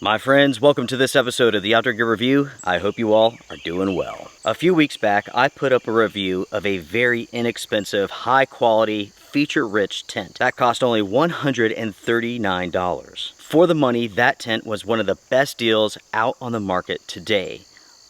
My friends, welcome to this episode of the Outdoor Gear Review. I hope you all are doing well. A few weeks back, I put up a review of a very inexpensive, high-quality, feature-rich tent. That cost only $139. For the money, that tent was one of the best deals out on the market today.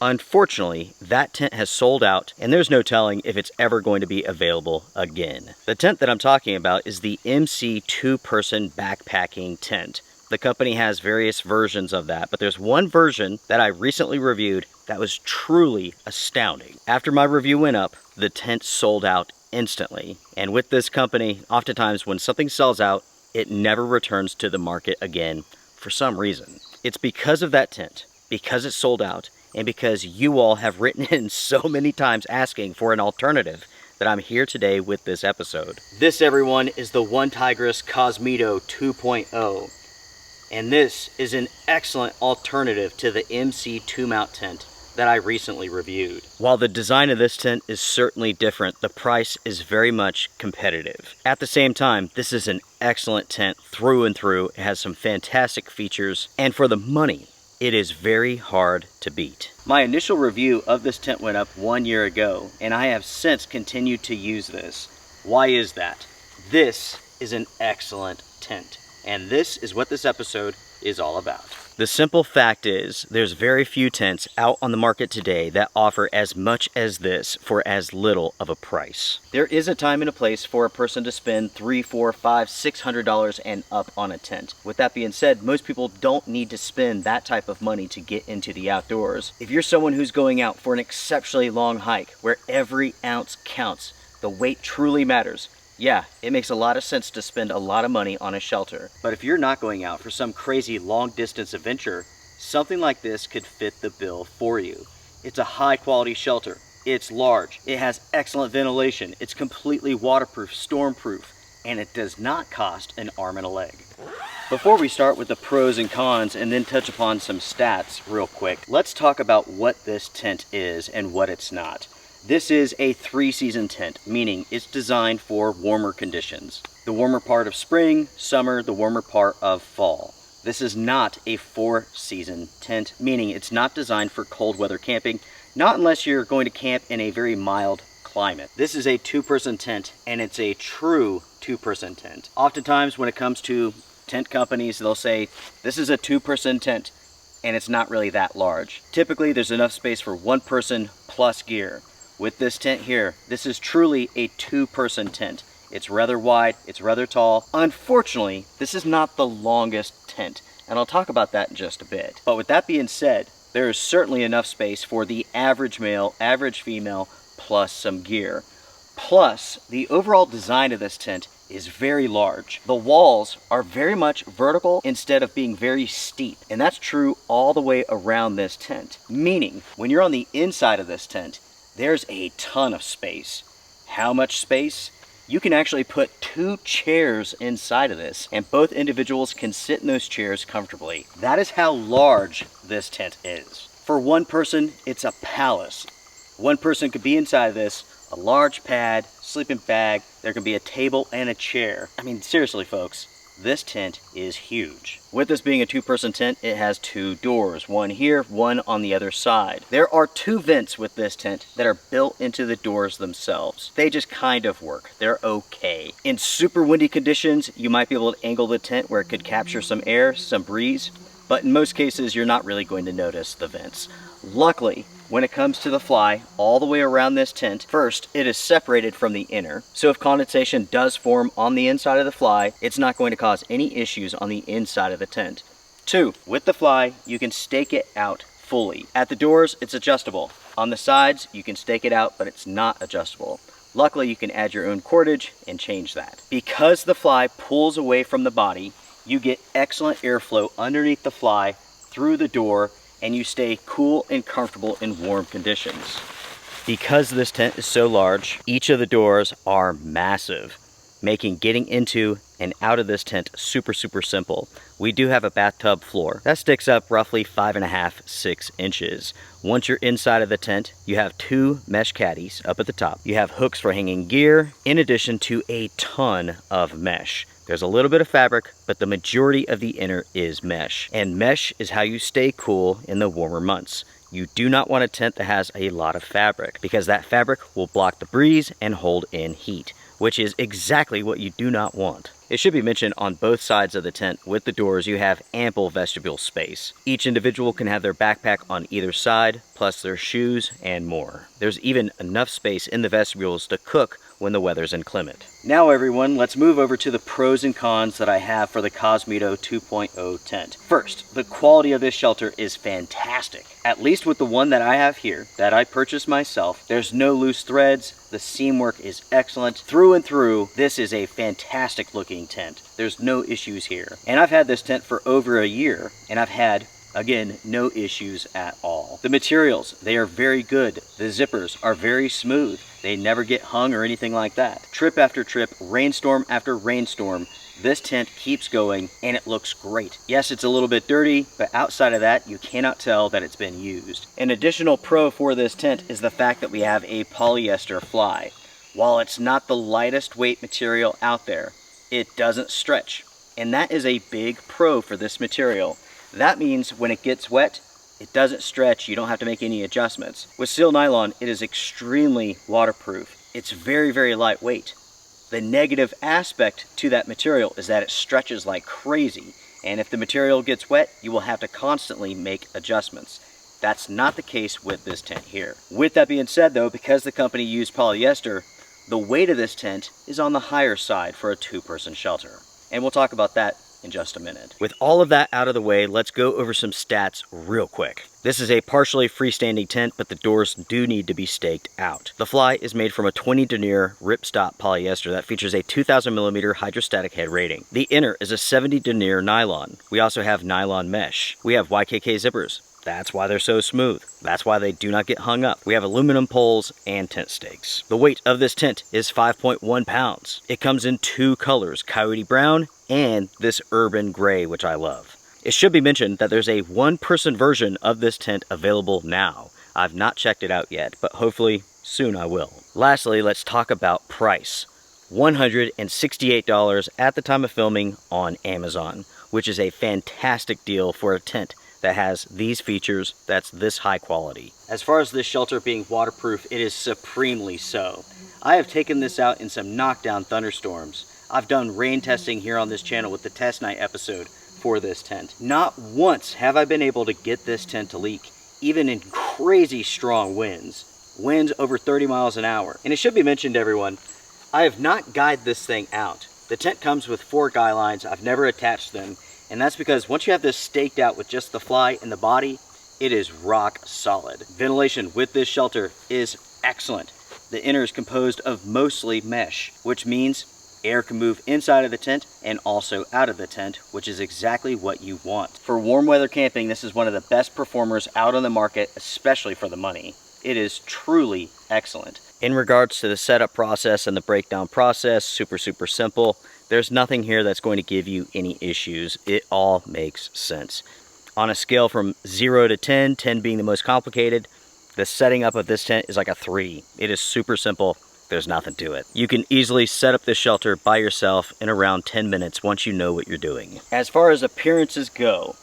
Unfortunately, that tent has sold out, and there's no telling if it's ever going to be available again. The tent that I'm talking about is the MC 2-person backpacking tent. The company has various versions of that, but there's one version that I recently reviewed that was truly astounding. After my review went up, the tent sold out instantly. And with this company, oftentimes when something sells out, it never returns to the market again for some reason. It's because of that tent, because it sold out, and because you all have written in so many times asking for an alternative that I'm here today with this episode. This, everyone, is the OneTigris Cosmitto 2.0. And this is an excellent alternative to the MC 2-mount tent that I recently reviewed. While the design of this tent is certainly different, the price is very much competitive. At the same time, this is an excellent tent through and through. It has some fantastic features, and for the money, it is very hard to beat. My initial review of this tent went up 1 year ago, and I have since continued to use this. Why is that? This is an excellent tent. And this is what this episode is all about. The simple fact is, there's very few tents out on the market today that offer as much as this for as little of a price. There is a time and a place for a person to spend $300, $400, $500, $600 and up on a tent. With that being said, most people don't need to spend that type of money to get into the outdoors. If you're someone who's going out for an exceptionally long hike where every ounce counts, the weight truly matters, yeah, it makes a lot of sense to spend a lot of money on a shelter. But if you're not going out for some crazy long distance adventure, something like this could fit the bill for you. It's a high quality shelter. It's large. It has excellent ventilation. It's completely waterproof, stormproof, and it does not cost an arm and a leg. Before we start with the pros and cons and then touch upon some stats real quick, let's talk about what this tent is and what it's not. This is a 3-season tent, meaning it's designed for warmer conditions. The warmer part of spring, summer, the warmer part of fall. This is not a 4-season tent, meaning it's not designed for cold weather camping, not unless you're going to camp in a very mild climate. This is a 2-person tent, and it's a true 2-person tent. Oftentimes when it comes to tent companies, they'll say, this is a 2-person tent, and it's not really that large. Typically, there's enough space for 1 person plus gear. With this tent here, this is truly a 2-person tent. It's rather wide, it's rather tall. Unfortunately, this is not the longest tent, and I'll talk about that in just a bit. But with that being said, there is certainly enough space for the average male, average female, plus some gear. Plus, the overall design of this tent is very large. The walls are very much vertical instead of being very steep, and that's true all the way around this tent. Meaning, when you're on the inside of this tent, there's a ton of space. How much space? You can actually put 2 chairs inside of this, and both individuals can sit in those chairs comfortably. That is how large this tent is. For 1 person, it's a palace. 1 person could be inside of this, a large pad, sleeping bag, there can be a table and a chair. I mean, seriously folks, this tent is huge. With this being a 2-person tent, it has 2 doors, one here, one on the other side. There are 2 vents with this tent that are built into the doors themselves. They just kind of work. They're okay. In super windy conditions, you might be able to angle the tent where it could capture some air, some breeze, but in most cases, you're not really going to notice the vents. Luckily, when it comes to the fly, all the way around this tent, first, it is separated from the inner. So if condensation does form on the inside of the fly, it's not going to cause any issues on the inside of the tent. 2, with the fly, you can stake it out fully. At the doors, it's adjustable. On the sides, you can stake it out, but it's not adjustable. Luckily, you can add your own cordage and change that. Because the fly pulls away from the body, you get excellent airflow underneath the fly through the door, and you stay cool and comfortable in warm conditions. Because this tent is so large, each of the doors are massive, making getting into and out of this tent super simple. We do have a bathtub floor. That sticks up roughly 5.5 to 6 inches. Once you're inside of the tent, you have 2 mesh caddies up at the top. You have hooks for hanging gear, in addition to a ton of mesh. There's a little bit of fabric, but the majority of the inner is mesh. And mesh is how you stay cool in the warmer months. You do not want a tent that has a lot of fabric, because that fabric will block the breeze and hold in heat, which is exactly what you do not want. It should be mentioned on both sides of the tent with the doors you have ample vestibule space. Each individual can have their backpack on either side, plus their shoes and more. There's even enough space in the vestibules to cook when the weather's inclement. Now everyone, let's move over to the pros and cons that I have for the Cosmitto 2.0 tent. First, the quality of this shelter is fantastic. At least with the one that I have here, that I purchased myself, there's no loose threads, the seam work is excellent. Through and through, this is a fantastic looking tent. There's no issues here. And I've had this tent for over a year, and I've had, again, no issues at all. The materials, they are very good. The zippers are very smooth. They never get hung or anything like that. Trip after trip, rainstorm after rainstorm, this tent keeps going and it looks great. Yes, it's a little bit dirty, but outside of that, you cannot tell that it's been used. An additional pro for this tent is the fact that we have a polyester fly. While it's not the lightest weight material out there, it doesn't stretch. And that is a big pro for this material. That means when it gets wet, it doesn't stretch, you don't have to make any adjustments. With seal nylon, it is extremely waterproof. It's very, very lightweight. The negative aspect to that material is that it stretches like crazy, and if the material gets wet, you will have to constantly make adjustments. That's not the case with this tent here. With that being said though, because the company used polyester, the weight of this tent is on the higher side for a two-person shelter. And we'll talk about that in just a minute. With all of that out of the way, let's go over some stats real quick. This is a partially freestanding tent, but the doors do need to be staked out. The fly is made from a 20 denier ripstop polyester that features a 2000 millimeter hydrostatic head rating. The inner is a 70 denier nylon. We also have nylon mesh. We have YKK zippers. That's why they're so smooth. That's why they do not get hung up. We have aluminum poles and tent stakes. The weight of this tent is 5.1 pounds. It comes in two colors, coyote brown and this urban gray, which I love. It should be mentioned that there's a one-person version of this tent available now. I've not checked it out yet, but hopefully soon I will. Lastly, let's talk about price. $168 at the time of filming on Amazon, which is a fantastic deal for a tent that has these features that's this high quality. As far as this shelter being waterproof, it is supremely so. I have taken this out in some knockdown thunderstorms. I've done rain testing here on this channel with the test night episode for this tent. Not once have I been able to get this tent to leak, even in crazy strong winds. Winds over 30 miles an hour. And it should be mentioned, everyone, I have not guyed this thing out. The tent comes with 4 guy lines. I've never attached them. And that's because once you have this staked out with just the fly and the body, it is rock solid. Ventilation with this shelter is excellent. The inner is composed of mostly mesh, which means air can move inside of the tent and also out of the tent, which is exactly what you want. For warm weather camping, this is one of the best performers out on the market, especially for the money. It is truly excellent. In regards to the setup process and the breakdown process, super simple. There's nothing here that's going to give you any issues. It all makes sense. On a scale from 0 to 10, 10 being the most complicated, the setting up of this tent is like a 3. It is super simple. There's nothing to it. You can easily set up this shelter by yourself in around 10 minutes once you know what you're doing. As far as appearances go,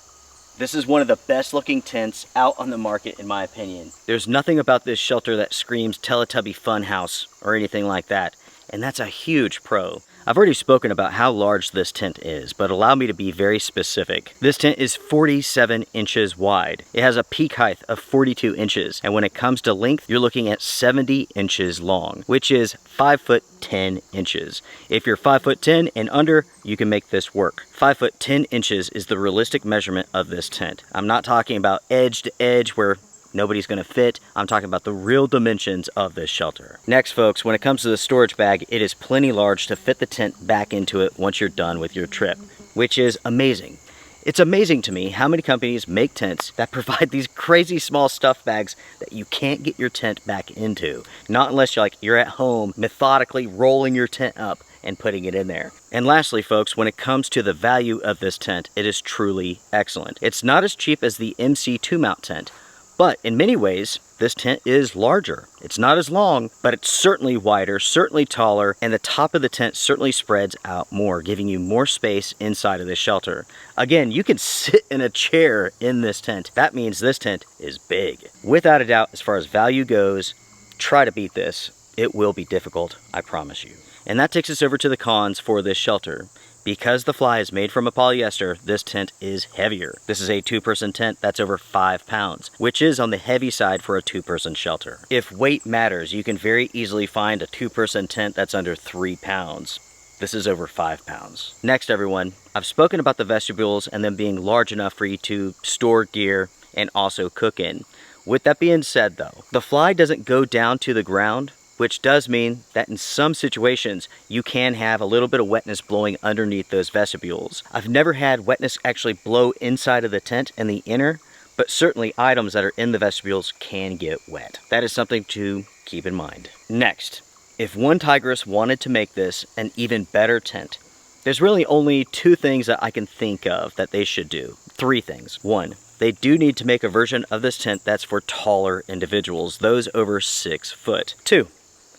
this is one of the best looking tents out on the market in my opinion. There's nothing about this shelter that screams Teletubby Funhouse or anything like that, and that's a huge pro. I've already spoken about how large this tent is, but allow me to be very specific. This tent is 47 inches wide. It has a peak height of 42 inches, and when it comes to length, you're looking at 70 inches long, which is 5 foot 10 inches. If you're 5 foot 10 and under, you can make this work. 5 foot 10 inches is the realistic measurement of this tent. I'm not talking about edge to edge where nobody's gonna fit. I'm talking about the real dimensions of this shelter. Next, folks, when it comes to the storage bag, it is plenty large to fit the tent back into it once you're done with your trip, which is amazing. It's amazing to me how many companies make tents that provide these crazy small stuff bags that you can't get your tent back into. Not unless you're at home methodically rolling your tent up and putting it in there. And lastly, folks, when it comes to the value of this tent, it is truly excellent. It's not as cheap as the MC2 mount tent, but in many ways, this tent is larger. It's not as long, but it's certainly wider, certainly taller, and the top of the tent certainly spreads out more, giving you more space inside of this shelter. Again, you can sit in a chair in this tent. That means this tent is big. Without a doubt, as far as value goes, try to beat this. It will be difficult, I promise you. And that takes us over to the cons for this shelter. Because the fly is made from a polyester, this tent is heavier. This is a 2-person tent that's over 5 pounds, which is on the heavy side for a 2-person shelter. If weight matters, you can very easily find a 2-person tent that's under 3 pounds. This is over 5 pounds. Next, everyone, I've spoken about the vestibules and them being large enough for you to store gear and also cook in. With that being said though, the fly doesn't go down to the ground, which does mean that in some situations, you can have a little bit of wetness blowing underneath those vestibules. I've never had wetness actually blow inside of the tent in the inner, but certainly items that are in the vestibules can get wet. That is something to keep in mind. Next, if OneTigris wanted to make this an even better tent, there's really only 2 things that I can think of that they should do. 3 things. 1, they do need to make a version of this tent that's for taller individuals, those over 6 foot. 2,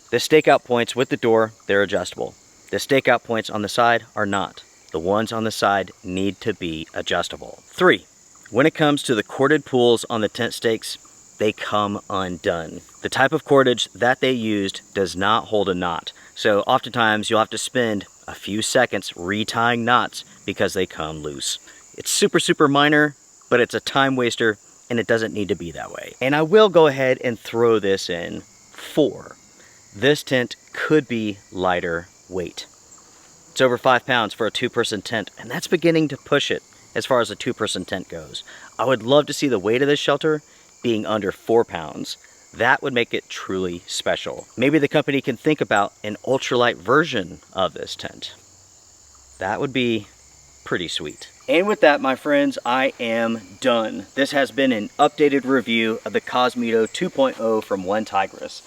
the stakeout points with the door, they're adjustable. The stakeout points on the side are not. The ones on the side need to be adjustable. 3, when it comes to the corded pulls on the tent stakes, they come undone. The type of cordage that they used does not hold a knot. So oftentimes you'll have to spend a few seconds retying knots because they come loose. It's super minor, but it's a time waster and it doesn't need to be that way. And I will go ahead and throw this in. 4, this tent could be lighter weight. It's over 5 pounds for a 2-person tent, and that's beginning to push it as far as a 2-person tent goes. I would love to see the weight of this shelter being under 4 pounds. That would make it truly special. Maybe the company can think about an ultralight version of this tent. That would be pretty sweet. And with that, my friends, I am done. This has been an updated review of the Cosmitto 2.0 from OneTigris.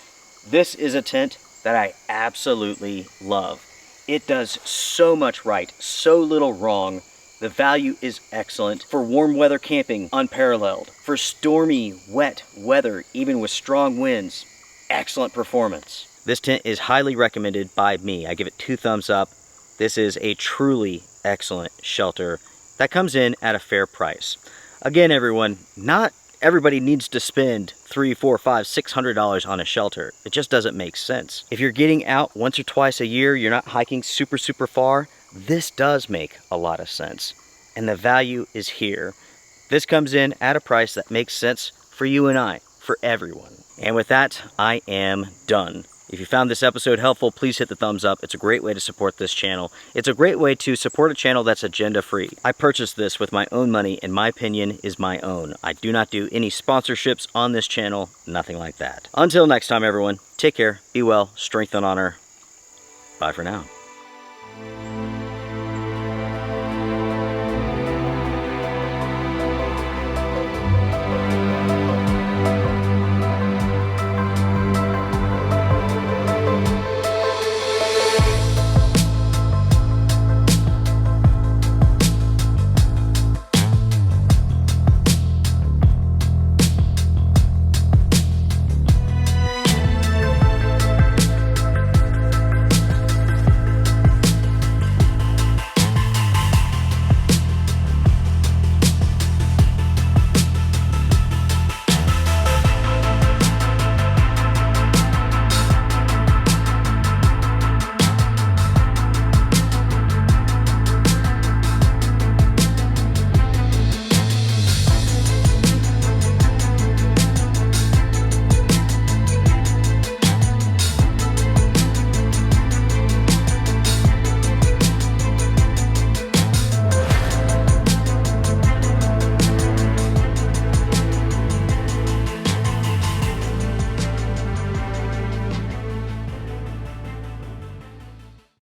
This is a tent that I absolutely love. It does so much right, so little wrong. The value is excellent. For warm weather camping, unparalleled. For stormy, wet weather, even with strong winds, excellent performance. This tent is highly recommended by me. I give it 2 thumbs up. This is a truly excellent shelter that comes in at a fair price. Again, everyone, not everybody needs to spend $300, $400, $500, $600 on a shelter. It just doesn't make sense. If you're getting out once or twice a year, you're not hiking super far, this does make a lot of sense. And the value is here. This comes in at a price that makes sense for you and I, for everyone. And with that, I am done. If you found this episode helpful, please hit the thumbs up. It's a great way to support this channel. It's a great way to support a channel that's agenda-free. I purchased this with my own money, and my opinion is my own. I do not do any sponsorships on this channel, nothing like that. Until next time, everyone, take care, be well, strength and honor. Bye for now.